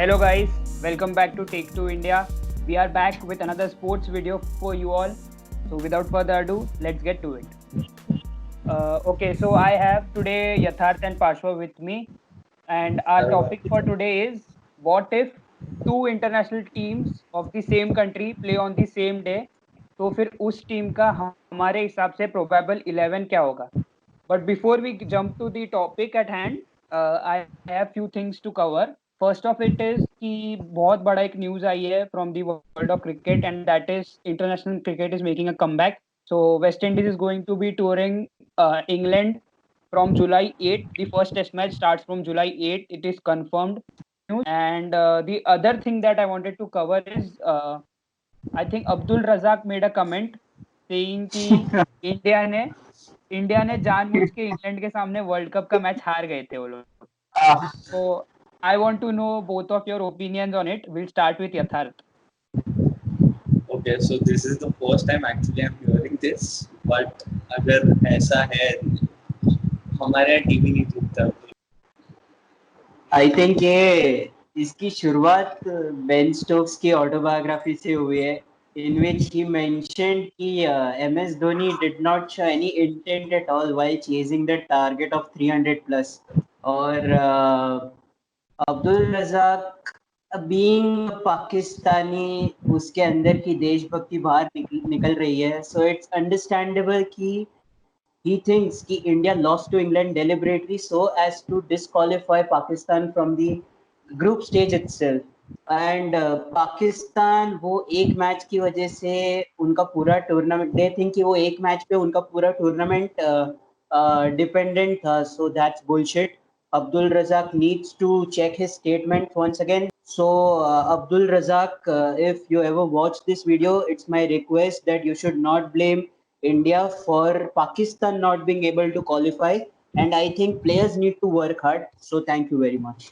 Hello guys, welcome back to Take Two India. We are back with another sports video for you all. So without further ado, let's get to it. So I have today Yatharth and Pashwa with me, and our topic for today is what if two international teams of the same country play on the same day? तो फिर उस team का हमारे हिसाब से probable 11 क्या होगा? But before we jump to the topic at hand, I have few things to cover. First of it is कि बहुत बड़ा एक न्यूज आई है from the world of cricket and that is international cricket is making a comeback. So West Indies is going to be touring England from July 8. The first test match starts from July 8. It is confirmed. And the other thing that I wanted to cover is I think Abdul Razak made a comment saying कि India ने जानबूझ के England के सामने world cup का match हार गए थे वो लोग. So I want to know both of your opinions on it. We'll start with Yatharth. Okay, so this is the first time actually I'm hearing this, but अगर ऐसा है हमारे टीम ही नहीं जीतता. आई थिंक ये इसकी शुरुआत बेन स्टोक्स की ऑटोबायोग्राफी से हुई है, in which he mentioned कि MS Dhoni did not show any intent at all while chasing the target of 300 plus. और अब्दुल रज़ाक बीइंग पाकिस्तानी उसके अंदर की देशभक्ति बाहर निकल रही है. सो इट्स अंडरस्टैंडेबल कि he thinks कि India lost to England deliberately so as to disqualify Pakistan from the group stage itself. And Pakistan वो एक मैच की वजह से उनका पूरा टूर्नामेंट, दे थिंक कि वो एक मैच पे उनका पूरा टूर्नामेंट डिपेंडेंट था. So that's bullshit. Abdul Razak needs to check his statement once again. So Abdul Razak, if you ever watch this video, it's my request that you should not blame India for Pakistan not being able to qualify, and I think players need to work hard. So thank you very much.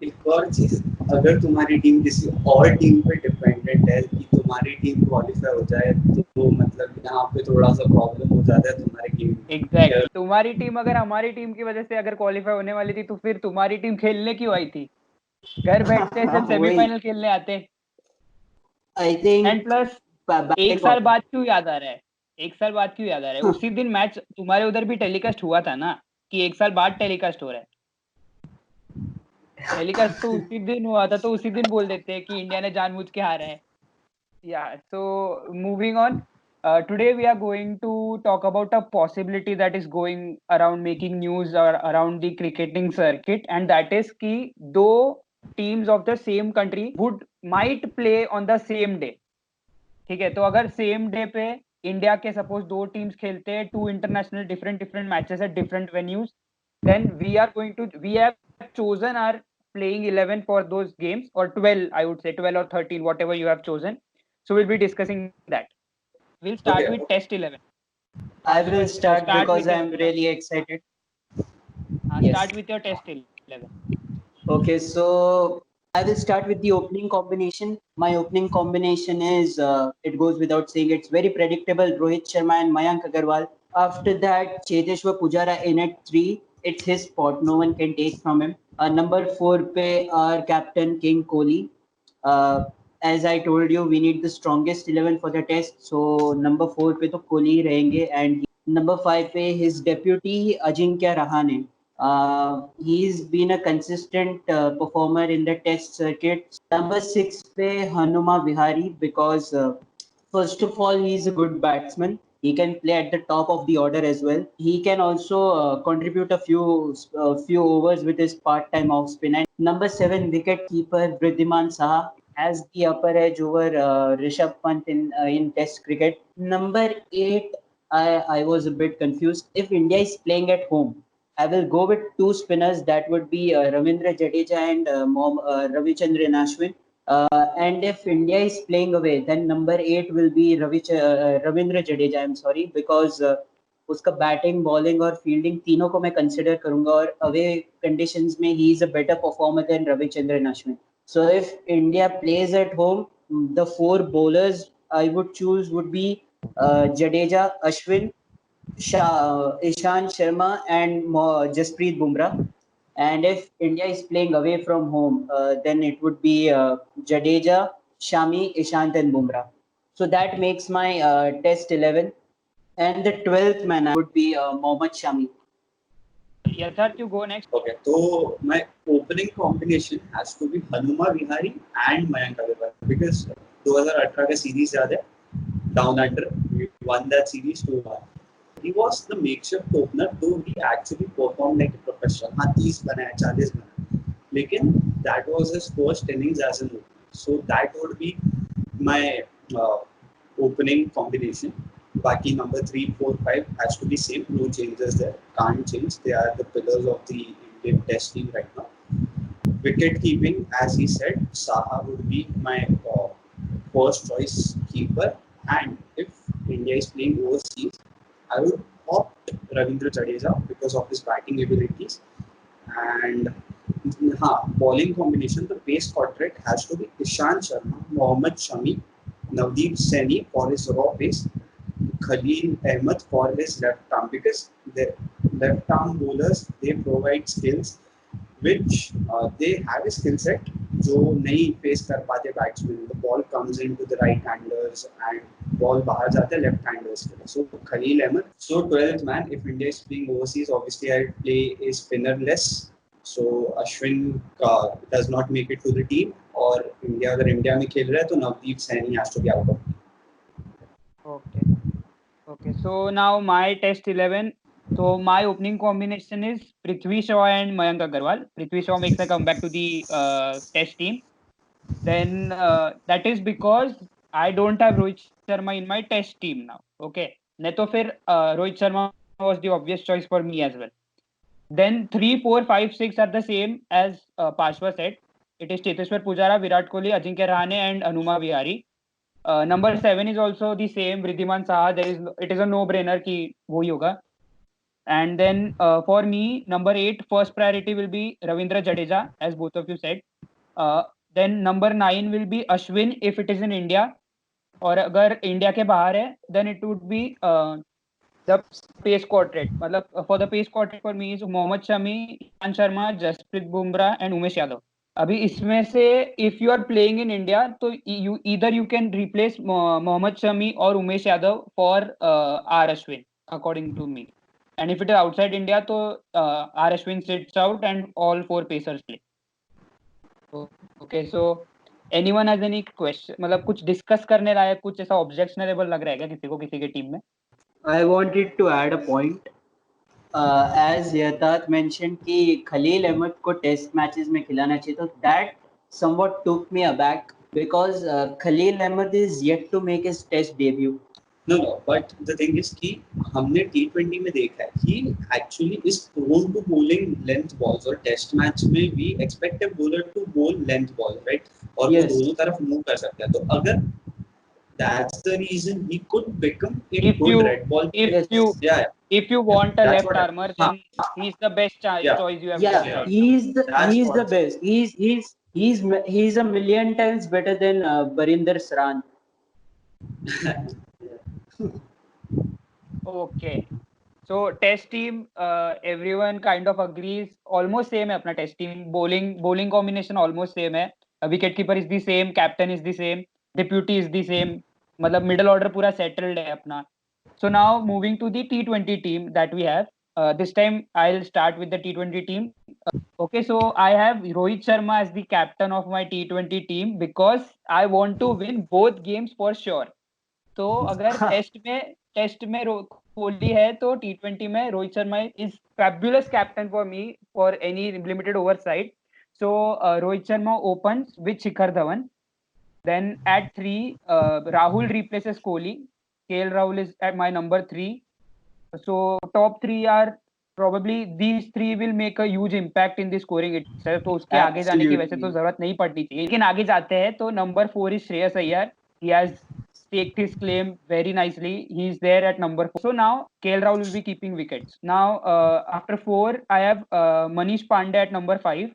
एक और चीज, अगर तुम्हारी team किसी और team पे dependent है कि तुम्हारी टीम क्वालिफाई हो जाए तो मतलब यहाँ पे थोड़ा सा प्रॉब्लम हो जाता है तुम्हारी टीम. एग्जैक्टली. तुम्हारी टीम अगर हमारी टीम की वजह से अगर क्वालिफाई होने वाली थी तो फिर तुम्हारी टीम खेलने क्यों आई थी? घर बैठते सब सेमीफाइनल खेलने आते. आई थिंक एंड प्लस एक साल बाद क्यों याद आ रहा है? एक साल बाद क्यों याद आ रहा है? उसी दिन मैच तुम्हारे उधर भी टेलीकास्ट हुआ था ना, कि एक साल बाद टेलीकास्ट हो रहा है. टेलीकास्ट तो उसी दिन हुआ था, तो उसी दिन बोल देते हैं कि इंडिया ने जानबूझ के हारा है. Yeah, so moving on. Today we are going to talk about a possibility that is going around making news or around the cricketing circuit, and that is कि दो teams of the same country might play on the same day. ठीक है, तो अगर same day पे India के suppose दो teams खेलते हैं, two international different matches at different venues, then we have chosen our playing 11 for those games, or 12, I would say 12 or 13, whatever you have chosen. So we'll be discussing that. We'll start with Test 11. I will start because I'm really excited. Start with your Test 11. Okay, so I will start with the opening combination. My opening combination is, it goes without saying, it's very predictable. Rohit Sharma and Mayank Agarwal. After that, Cheteshwar Pujara in at 3. It's his spot. No one can take from him. Number 4 pe our captain King Kohli. As I told you, we need the strongest 11 for the test. So number 4 पे तो कोहली रहेंगे, and number 5 पे his deputy Ajinkya Rahane. He's been a consistent performer in the test circuit. Number 6 पे Hanuma Vihari, because first of all he's a good batsman. He can play at the top of the order as well. He can also contribute a few overs with his part-time off spin. And number 7 wicket keeper Wriddhiman Saha has the upper edge over Rishabh Pant in Test cricket. Number 8, I was a bit confused. If India is playing at home, I will go with two spinners. That would be Ravindra Jadeja and Ravichandran Ashwin. And if India is playing away, then number 8 will be Ravindra Jadeja. I'm sorry, because उसका batting, bowling और fielding तीनों को मैं consider करूंगा, और away conditions में he is a better performer than Ravichandran Ashwin. So if India plays at home, the 4 bowlers I would choose would be Jadeja, Ashwin, Ishant Sharma and Jasprit Bumrah. And if India is playing away from home, then it would be Jadeja, Shami, Ishant, and Bumrah. So that makes my test 11. And the 12th man would be Mohammad Shami. Yatharth, you go next. Okay, so my opening combination has to be Hanuma Vihari and Mayank Agarwal because 2018 का series याद है Down Under, we won that series 2-1. He was the makeshift opener, though he actually performed like a professional. हाँ 30 बनाया 40 बनाया, लेकिन that was his first innings as an opener. So that would be my uh, opening combination. Baki number 3, 4, 5 has to be same. No changes there. Can't change. They are the pillars of the Indian Test team right now. Wicket keeping, as he said, Saha would be my first choice keeper. And if India is playing overseas, I would opt Ravindra Jadeja because of his batting abilities. And bowling combination, the pace quadrant has to be Ishant Sharma, Mohammad Shami, Navdeep Saini for his raw pace, Khalil Ahmed for his left arm, because the left arm bowlers, they provide skills which they have a skill set जो नहीं face कर पाते batsmen. The ball comes into the right handers and ball बाहर जाता है left handers के लिए. So Khalil Ahmed. So 12th man, if India is playing overseas, obviously I play a spinnerless. So Ashwin does not make it to the team. और India अगर India में खेल रहा है तो Navdeep Saini has to be out of the team. Okay. So now my test 11. So my opening combination is Prithvi Shaw and Mayank Agarwal. Prithvi Shaw makes a comeback to the test team. Then that is because I don't have Rohit Sharma in my test team now. Okay. नहीं तो फिर Rohit Sharma was the obvious choice for me as well. Then 3, 4, 5, 6 are the same as Pashwa said. It is Cheteshwar Pujara, Virat Kohli, Ajinkya Rahane, and Hanuma Vihari. Number 7 is also the same, Wriddhiman Saha. It is a no-brainer कि वो ही होगा. And then for me, number 8, first priority will be Ravindra Jadeja, as both of you said. Then number 9 will be Ashwin if it is in India. और अगर India के बाहर है, then it would be the pace quadrant. मतलब for the pace quadrant for me is Mohammad Shami, Ishan Sharma, Jasprit Bumrah, and Umesh Yadav. अभी इसमें से if you are playing in India, तो you can replace Mohammad Shami or Umesh Yadav for R Ashwin, according to me. And if it is outside India, तो R Ashwin sits out and all 4 pacers play. Okay, so anyone has any question? मतलब कुछ discuss करने लायक कुछ ऐसा objectionable लग रहा है क्या किसी को किसी के टीम में? I wanted to add a point. As Yatharth mentioned कि Khalil Ahmed को test matches में खिलाना चाहिए, तो that somewhat took me aback because Khalil Ahmed is yet to make his test debut. No, but the thing is कि हमने T20 में देखा है, he actually is prone to bowling length balls, और test match में we expect a bowler to bowl length balls, right? और वो दोनों तरफ move कर सकता है, तो अगर that's the reason he could become a good red ball. If you want a left armour, then he's the best choice you have. Yeah, he's the best. He's a million times better than Barinder Sran. Okay. So test team, everyone kind of agrees. Almost same है अपना test team. Bowling combination almost same है. Wicket keeper is the same. Captain is the same. Deputy is the same. मतलब middle order पूरा settled है अपना. So now moving to the T20 team that we have. This time I'll start with the T20 team. Okay, so I have Rohit Sharma as the captain of my T20 team because I want to win both games for sure. तो अगर test में कोहली है तो T20 में Rohit Sharma is fabulous captain for me for any limited over side. So Rohit Sharma opens with Shikhar Dhawan. Then at 3, Rahul replaces Kohli. KL Rahul is at my number 3. So top 3 are probably these 3 will make a huge impact in the scoring itself. तो उसके आगे जाने की वैसे तो जरूरत नहीं पड़नी चाहिए, लेकिन आगे जाते हैं तो number 4 is Shreyas Iyer. He has staked his claim very nicely. He's there at number 4. So now KL Rahul will be keeping wickets. Now after 4, I have Manish Pandey at number 5.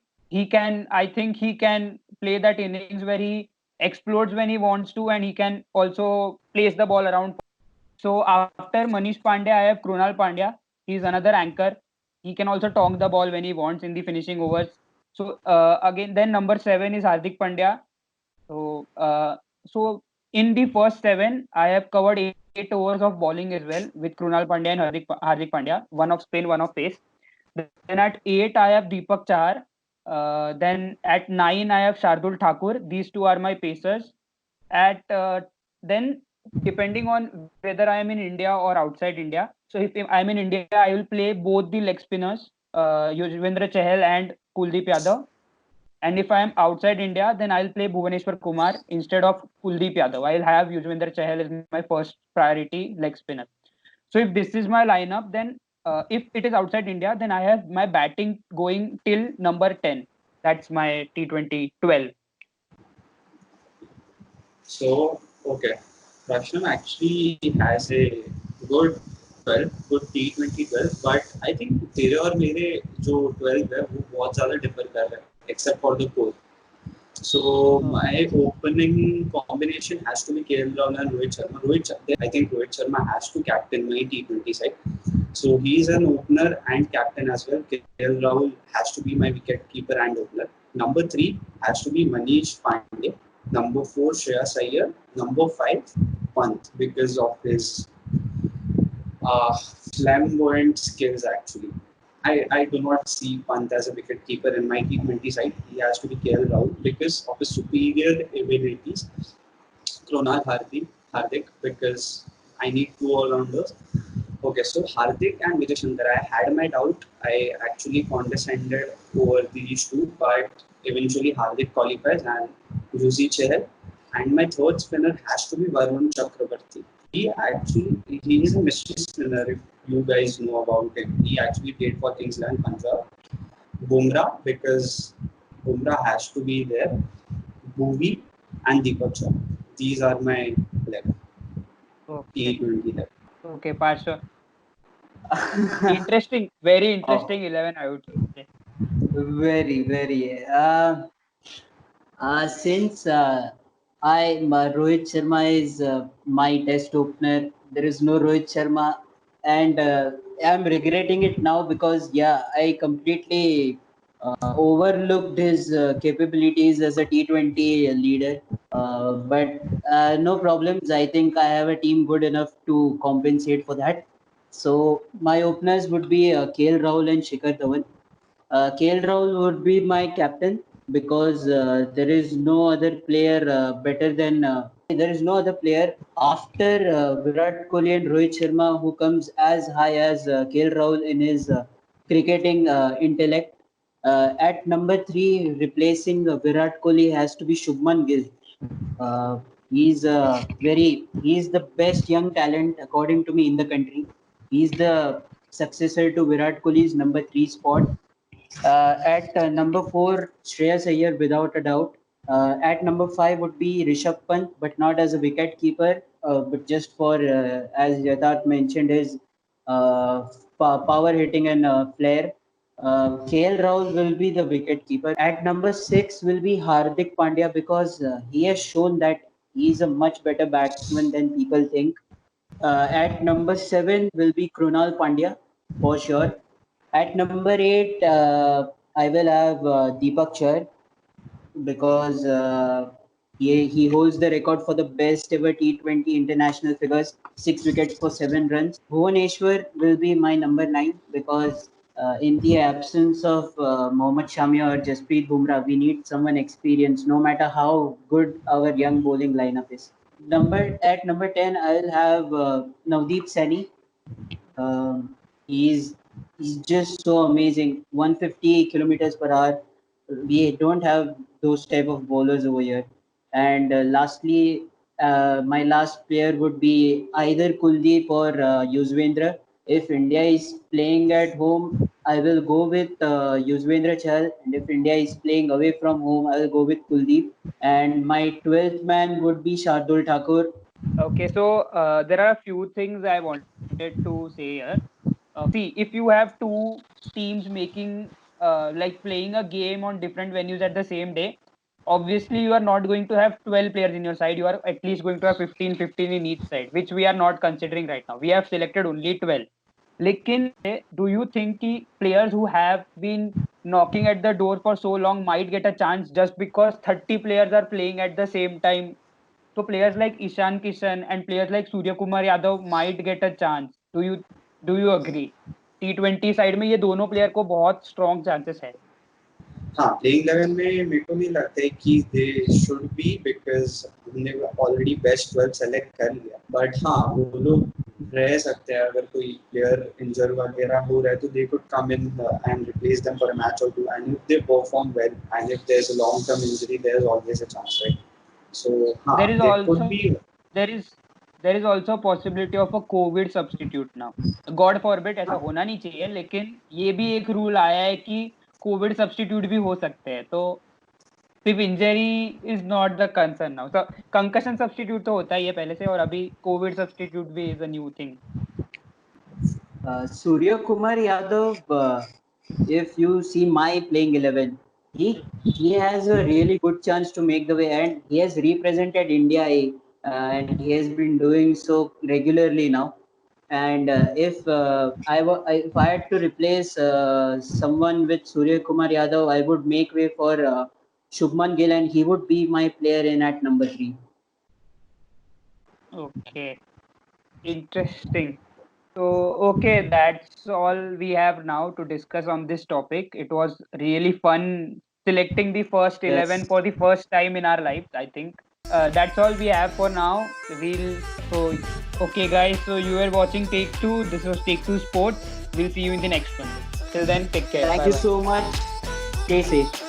I think he can play that innings where he explodes when he wants to, and he can also place the ball around. So after Manish Pandey, I have Krunal Pandya. He's another anchor. He can also tonk the ball when he wants in the finishing overs. So again, then number 7 is Hardik Pandya. So so in the first 7, I have covered 8 overs of bowling as well with Krunal Pandya and Hardik Pandya, one of spin, one of pace. Then at 8, I have Deepak Chahar. Then at 9, I have Shardul Thakur. These two are my pacers. At then depending on whether I am in India or outside India. So if I'm in India, I will play both the leg spinners, Yuzvendra Chahal and Kuldeep Yadav. And if I am outside India, then I'll play Bhuvaneshwar Kumar instead of Kuldeep Yadav. I'll have Yuzvendra Chahal as my first priority leg spinner. So if this is my lineup, then if it is outside India, then I have my batting going till number 10. That's my T20 12. So, okay. Prashnam actually has a good 12, good T20 12, but I think तेरे और मेरे जो 12 है वो बहुत ज़्यादा differ कर रहे हैं, except for the core. So my opening combination has to be KL Rahul and Rohit Sharma. I think Rohit Sharma has to captain my T20 side. So he is an opener and captain as well. KL Rahul has to be my wicket keeper and opener. Number 3 has to be Manish Pandey. Number 4 Shreyas Iyer. Number 5 Pant because of his flamboyant skills actually. I do not see Pant as a wicket keeper in my T20 side. He has to be KL Rahul because of his superior abilities. Krunal Hardik because I need 2 all-rounders. Okay, so Hardik and Vijay Shankar, I had my doubt. I actually condescended over these two, but eventually Hardik qualifies and Yuzi Chahal. And my third spinner has to be Varun Chakrabarti. He is a mystery spinner if you guys know about him. He actually played for Kings and Punjab. Bumrah because Bumrah has to be there. Bhuvi and Deepak Chahar. These are my 11. Okay. T20 11. Okay, Parsha. Interesting, very interesting 11, I would say. Very, very. Since Rohit Sharma is my test opener, there is no Rohit Sharma, and I'm regretting it now because I completely overlooked his capabilities as a T20 leader. But no problems. I think I have a team good enough to compensate for that. So my openers would be KL Rahul and Shikhar Dhawan. KL Rahul would be my captain because there is no other player better than there is no other player after Virat Kohli and Rohit Sharma who comes as high as KL Rahul in his cricketing intellect. At number 3, replacing Virat Kohli has to be Shubman Gill. Uh, he's the best young talent according to me in the country. He's the successor to Virat Kohli's number 3 spot. At number 4, Shreyas Iyer without a doubt. At number 5 would be Rishabh Pant, but not as a wicket keeper, but just for, as Yatharth mentioned, his power hitting and flair. KL Rahul will be the wicket keeper. At number 6 will be Hardik Pandya because he has shown that he is a much better batsman than people think. At number 7 will be Krunal Pandya for sure. At number 8, I will have Deepak Chahar because he holds the record for the best ever T20 international figures, 6 wickets for 7 runs. Bhuvaneshwar will be my number 9 because in the absence of Mohammad Shami or Jasprit Bumrah, we need someone experienced, no matter how good our young bowling lineup is. At number 10, I'll have Navdeep Saini. Um, he's he's just so amazing. 150 kilometers per hour. We don't have those type of bowlers over here. And lastly, my last player would be either Kuldeep or Yuzvendra. If India is playing at home, I will go with Yuzvendra Chahal, and if India is playing away from home, I will go with Kuldeep. And my 12th man would be Shardul Thakur. Okay, so there are a few things I wanted to say here. See, if you have two teams making like playing a game on different venues at the same day, obviously you are not going to have 12 players in your side. You are at least going to have 15 in each side, which we are not considering right now. We have selected only 12. लेकिन do you think कि players who have been knocking at the door for so long might get a chance just because 30 players are playing at the same time? So players like Ishan Kishan and players like Surya Kumar Yadav might get a chance. Do you agree? T20 side में ये दोनों player को बहुत strong chances है. हाँ, playing 11 में मेरे को नहीं लगता है कि दे शुड बी, बिकॉज हमने ऑलरेडी बेस्ट 12 सेलेक्ट कर लिया. बट हाँ, वो लोग रह सकते हैं. अगर कोई प्लेयर इंजर वगैरह हो रहा है तो they could come in and replace them for a match or two. And if they perform well and if there is a long term injury, there is always a chance, right? So हाँ, There is there could also be. there is there is also a possibility of a COVID substitute now. God forbid ऐसा होना नहीं चाहिए, लेकिन ये भी एक rule आया है कि कोविड सब्स्टिट्यूट भी हो सकते हैं. तो सिर्फ injury is not the concern now. तो कंकशन सब्स्टिट्यूट तो होता ही है पहले से, और अभी कोविड सब्स्टिट्यूट भी is a new thing. Surya Kumar Yadav, if you see my playing 11, he has a really good chance to make the way, and he has represented India, and he has been doing so regularly now. And if I had to replace someone with Surya Kumar Yadav, I would make way for Shubman Gill, and he would be my player in at number 3. Okay, interesting. So, okay, that's all we have now to discuss on this topic. It was really fun selecting the first 11 Yes. for the first time in our lives, I think. That's all we have for now. So, okay, guys, so you were watching Take Two. This was Take Two Sports. We'll see you in the next one. Till then, take care. Thank Bye you bye. so much. Stay safe.